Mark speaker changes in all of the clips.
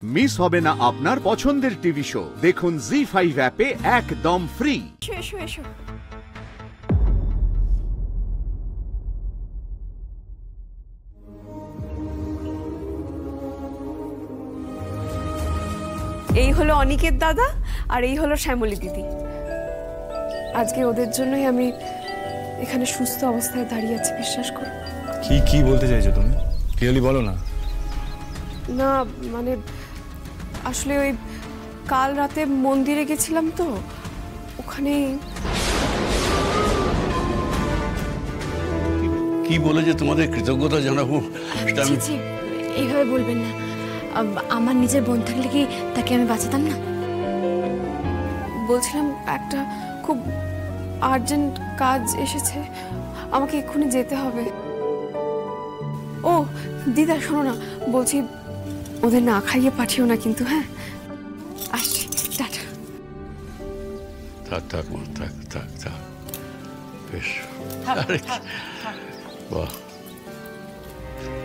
Speaker 1: Miss হবে না আপনার পছন্দের টিভি শো। দেখুন জি5 অ্যাপে একদম ফ্রি।
Speaker 2: এসো এসো। এই হলো অনিকেত দাদা আর এই হলো শ্যামলী দিদি। আজকে ওদের জন্যই আমি এখানে সুস্থ অবস্থায় দাঁড়িয়ে আছি, বিশ্বাস করো।
Speaker 3: কি বলতে চাইছো তুমি? ক্লিয়ারলি বলো না।
Speaker 2: না মানে আসলে ওই কাল রাতে মন্দিরে গেছিলাম তো, ওখানে
Speaker 4: কি বলে যে তোমাদের কৃতজ্ঞতা জানাবো সেটা আমি
Speaker 5: জি এইভাবে বলবেন না। আমার নিজের বোন থাকলে কি তাকে আমি বাঁচাতাম না?
Speaker 2: বলছিলাম একটা খুব আর্জেন্ট কাজ এসেছে, আমাকে এক্ষুনি যেতে হবে। ও দিদা শোনো না, বলছি ওদের না খাইয়ে পাঠিও না কিন্তু। হ্যাঁ আসছি, টাটা।
Speaker 4: থাক মা, থাক বেশ। আরে, বাহ,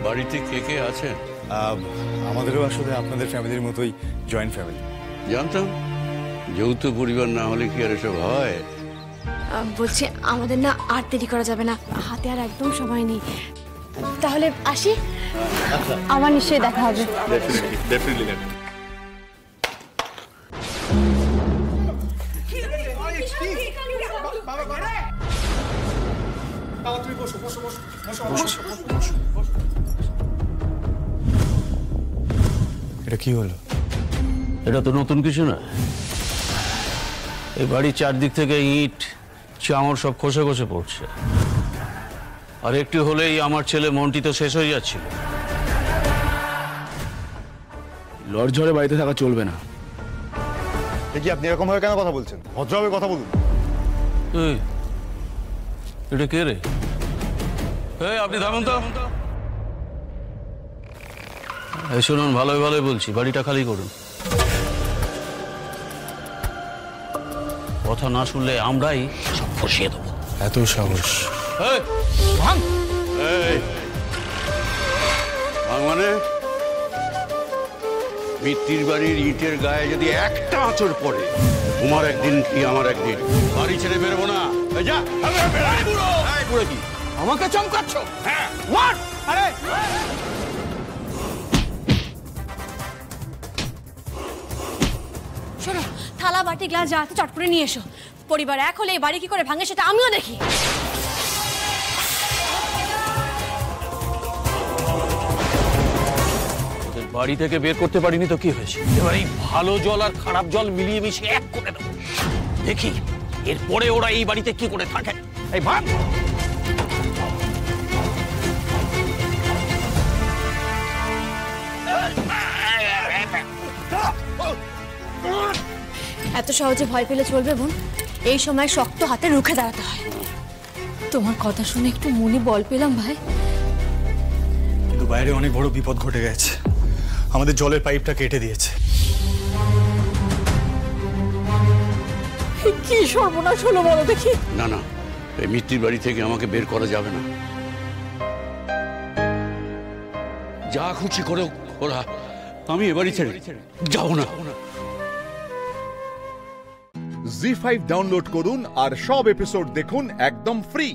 Speaker 4: বাড়িতে কে কে আছেন?
Speaker 3: আমাদেরও আসলে আপনাদের ফ্যামিলির মতোই জয়েন্ট ফ্যামিলি।
Speaker 4: জানতাম, যৌথ পরিবার না হলে কি আর এসব হয়?
Speaker 5: বলছি আমাদের না আর দেরি করা যাবে না, হাতে আর একদম সময় নেই। তাহলে আসি, আমার নিশ্চয়ই দেখা হবে।
Speaker 3: ডেফিনেটলি। এটা কি হলো?
Speaker 4: এটা তো নতুন কিছু না। এই বাড়ির চারদিক থেকে ইট চাঙড় সব খসে খসে পড়ছে, আর একটু হলেই আমার ছেলে মন্টি তো শেষ হয়ে যাচ্ছিল।
Speaker 3: লড়ঝড়ে বাড়িতে থাকা চলবে না।
Speaker 6: দেখি আপনি এরকম ভাবে কেন কথা বলছেন? ভদ্রভাবে কথা বলুন।
Speaker 4: এই, এটা কে রে? এই আপনি থামুন তো। এই শুনুন, ভালোই বলছি, বাড়িটা খালি করুন। কথা না শুনলে আমরাই সব ফসিয়ে দেবো।
Speaker 3: এত সাহস!
Speaker 4: মানে মিত্তির বাড়ির ইটের গায়ে যদি একটা আঁচড় পড়ে, তোমার একদিন কি আমার একদিন। বাড়ি ছেড়ে বেরোবো না। যা কি আমাকে চমকাচ্ছ? হ্যাঁ, আরে
Speaker 5: শোনো, থালা বাটি গ্লাস যা আছে চট করে নিয়ে এসো। পরিবার এক হলে এই বাড়ি কি করে ভাঙে সেটা আমিও দেখি।
Speaker 4: বাড়ি থেকে বের করতে পারিনি তো কি হয়েছে? এবার এই ভালো জল আর খারাপ জল মিলিয়ে মিশিয়ে এক করে দেবো। দেখি এরপরে ওরা এই বাড়িতে কি করে থাকে। এই ভাগ।
Speaker 5: এত সহজে ভয় পেলে চলবে বোন? এই সময় শক্ত হাতে রুখে দাঁড়াতে হয়। তোমার কথা শুনে একটু মনে বল পেলাম ভাই।
Speaker 3: কিন্তু বাইরে অনেক বড় বিপদ ঘটে গেছে। আমাদের জলের পাইপটা কেটে দিয়েছে।
Speaker 2: কি সর্বনাশ হলো বলো দেখি।
Speaker 4: না, এই মিত্তির বাড়ি থেকে আমাকে বের করা যাবে না। যা খুশি করে ওরা, আমি এ বাড়ি ছেড়ে যাবো না।
Speaker 1: জি5 ডাউনলোড করুন আর সব এপিসোড দেখুন একদম ফ্রি।